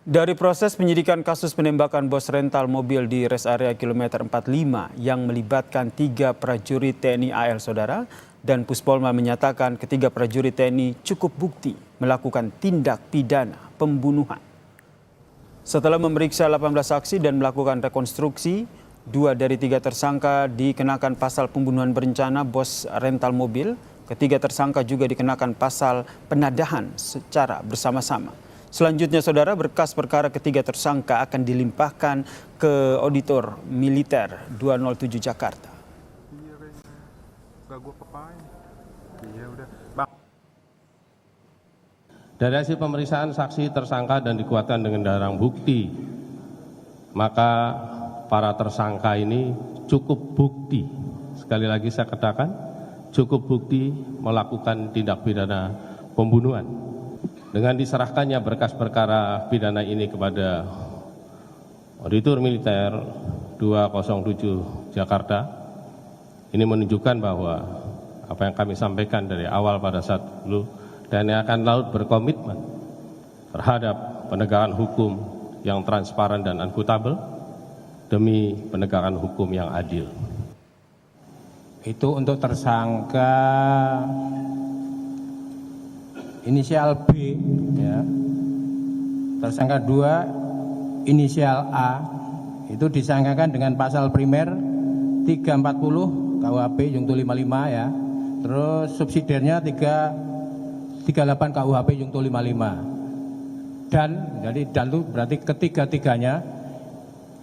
Dari proses penyidikan kasus penembakan bos rental mobil di res area kilometer 45 yang melibatkan 3 prajurit TNI AL saudara, dan Puspolma menyatakan ketiga prajurit TNI cukup bukti melakukan tindak pidana pembunuhan. Setelah memeriksa 18 saksi dan melakukan rekonstruksi, 2 dari 3 tersangka dikenakan pasal pembunuhan berencana bos rental mobil. Ketiga tersangka juga dikenakan pasal penadahan secara bersama-sama. Selanjutnya, saudara, berkas perkara ketiga tersangka akan dilimpahkan ke Auditor Militer 207 Jakarta. Dari hasil pemeriksaan saksi tersangka dan dikuatkan dengan barang bukti, maka para tersangka ini cukup bukti. Sekali lagi saya katakan, cukup bukti melakukan tindak pidana pembunuhan. Dengan diserahkannya berkas perkara pidana ini kepada Auditor Militer 207 Jakarta, ini menunjukkan bahwa apa yang kami sampaikan dari awal pada saat dulu, TNI Angkatan Laut berkomitmen terhadap penegakan hukum yang transparan dan akuntabel demi penegakan hukum yang adil. Itu untuk tersangka inisial B, ya. Tersangka 2 inisial A itu disangkakan dengan pasal primer 340 KUHP Junto 55, ya. Terus subsidiarnya 338 KUHP Junto 55. Dan itu berarti ketiga-tiganya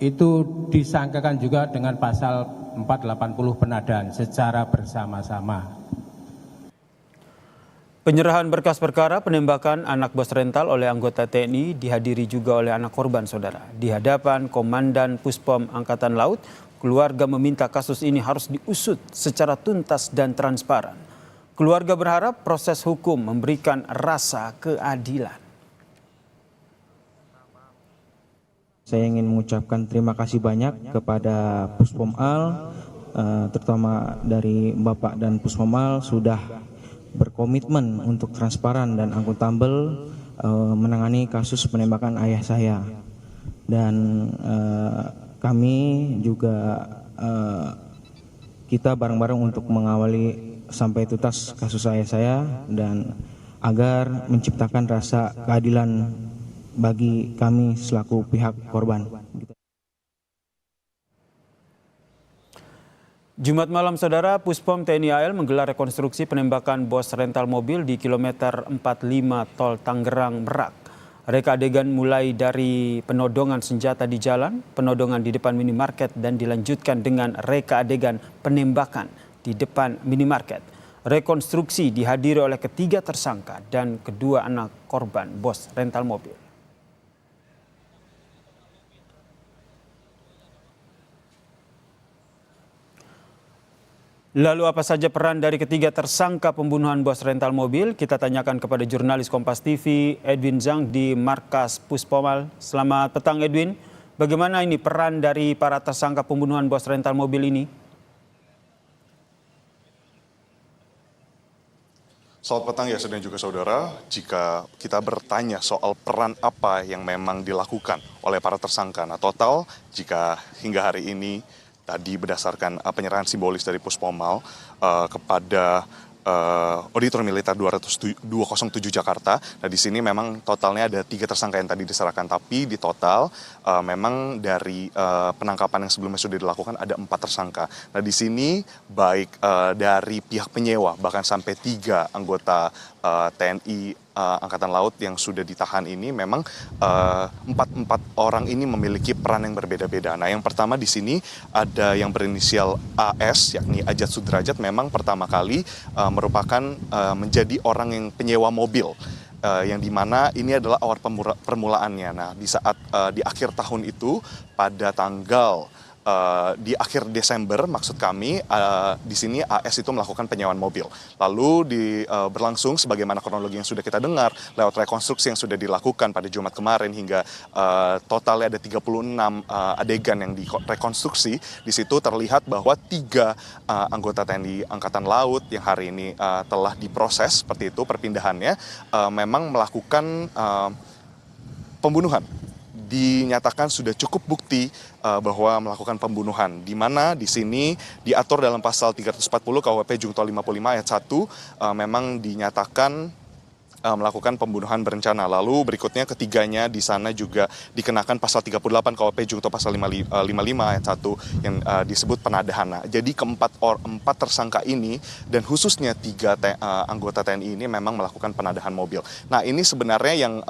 itu disangkakan juga dengan pasal 480 penadaan secara bersama-sama. Penyerahan berkas perkara penembakan anak bos rental oleh anggota TNI dihadiri juga oleh anak korban, saudara. Di hadapan Komandan Puspom Angkatan Laut, keluarga meminta kasus ini harus diusut secara tuntas dan transparan. Keluarga berharap proses hukum memberikan rasa keadilan. Saya ingin mengucapkan terima kasih banyak kepada Puspom Al, terutama dari Bapak dan Puspom Al sudah berkomitmen untuk transparan dan akuntabel menangani kasus penembakan ayah saya. Dan kami juga kita bareng-bareng untuk mengawali sampai tuntas kasus ayah saya dan agar menciptakan rasa keadilan bagi kami selaku pihak korban. Jumat malam, saudara, Puspom TNI AL menggelar rekonstruksi penembakan bos rental mobil di kilometer 45 Tol Tangerang Merak. Reka adegan mulai dari penodongan senjata di jalan, penodongan di depan minimarket, dan dilanjutkan dengan reka adegan penembakan di depan minimarket. Rekonstruksi dihadiri oleh ketiga tersangka dan kedua anak korban bos rental mobil. Lalu apa saja peran dari ketiga tersangka pembunuhan bos rental mobil? Kita tanyakan kepada jurnalis Kompas TV Edwin Zhang di Markas Puspomal. Selamat petang, Edwin. Bagaimana ini peran dari para tersangka pembunuhan bos rental mobil ini? Selamat petang ya, dan juga saudara. Jika kita bertanya soal peran apa yang memang dilakukan oleh para tersangka, nah total jika hingga hari ini tadi berdasarkan penyerahan simbolis dari Puspomal kepada Auditor Militer 207 Jakarta. Nah, di sini memang totalnya ada 3 tersangka yang tadi diserahkan, tapi di total memang dari penangkapan yang sebelumnya sudah dilakukan ada 4 tersangka. Nah, di sini baik dari pihak penyewa bahkan sampai 3 anggota TNI Angkatan Laut yang sudah ditahan ini memang empat orang ini memiliki peran yang berbeda-beda. Nah, yang pertama di sini ada yang berinisial AS, yakni Ajat Sudrajat, memang pertama kali merupakan menjadi orang yang penyewa mobil. Yang dimana ini adalah awal permulaannya. Nah, di saat di akhir tahun itu pada tanggal di akhir Desember, maksud kami di sini AS itu melakukan penyewaan mobil. Lalu berlangsung sebagaimana kronologi yang sudah kita dengar lewat rekonstruksi yang sudah dilakukan pada Jumat kemarin hingga totalnya ada 36 adegan yang direkonstruksi. Di situ terlihat bahwa 3 anggota TNI Angkatan Laut yang hari ini telah diproses seperti itu perpindahannya memang melakukan pembunuhan dinyatakan sudah cukup bukti bahwa melakukan pembunuhan, di mana di sini diatur dalam pasal 340 KUHP Junto 55 ayat 1 memang dinyatakan melakukan pembunuhan berencana. Lalu berikutnya ketiganya di sana juga dikenakan pasal 38 KUHP Junto pasal 55 ayat 1 yang disebut penadahan. Jadi empat tersangka ini dan khususnya tiga anggota TNI ini memang melakukan penadahan mobil. Nah, ini sebenarnya yang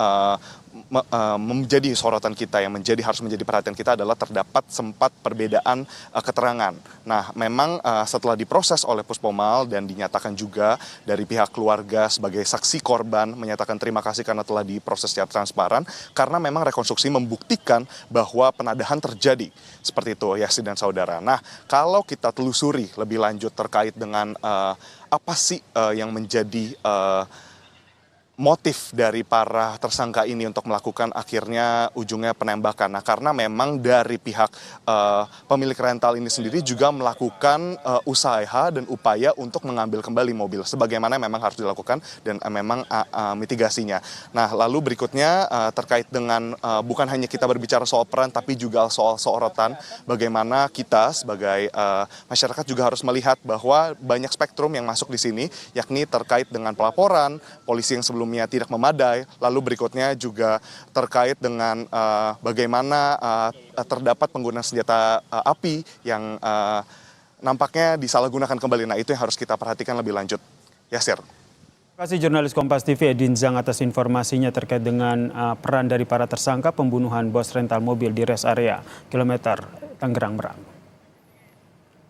menjadi sorotan kita, yang harus menjadi perhatian kita adalah terdapat sempat perbedaan keterangan. Nah, memang setelah diproses oleh Puspomal dan dinyatakan juga dari pihak keluarga sebagai saksi korban menyatakan terima kasih karena telah diproses secara transparan, karena memang rekonstruksi membuktikan bahwa penadahan terjadi. Seperti itu, Yasin dan saudara. Nah, kalau kita telusuri lebih lanjut terkait dengan apa sih yang menjadi motif dari para tersangka ini untuk melakukan akhirnya ujungnya penembakan. Nah, karena memang dari pihak pemilik rental ini sendiri juga melakukan usaha dan upaya untuk mengambil kembali mobil sebagaimana memang harus dilakukan dan memang mitigasinya. Nah, lalu berikutnya terkait dengan bukan hanya kita berbicara soal peran tapi juga soal sorotan, bagaimana kita sebagai masyarakat juga harus melihat bahwa banyak spektrum yang masuk di sini, yakni terkait dengan pelaporan polisi yang sebelumnya tidak memadai, lalu berikutnya juga terkait dengan bagaimana terdapat penggunaan senjata api yang nampaknya disalahgunakan kembali. Nah, itu yang harus kita perhatikan lebih lanjut. Yasir. Terima kasih jurnalis Kompas TV Edin Zhang atas informasinya terkait dengan peran dari para tersangka pembunuhan bos rental mobil di rest area kilometer Tangerang Merak.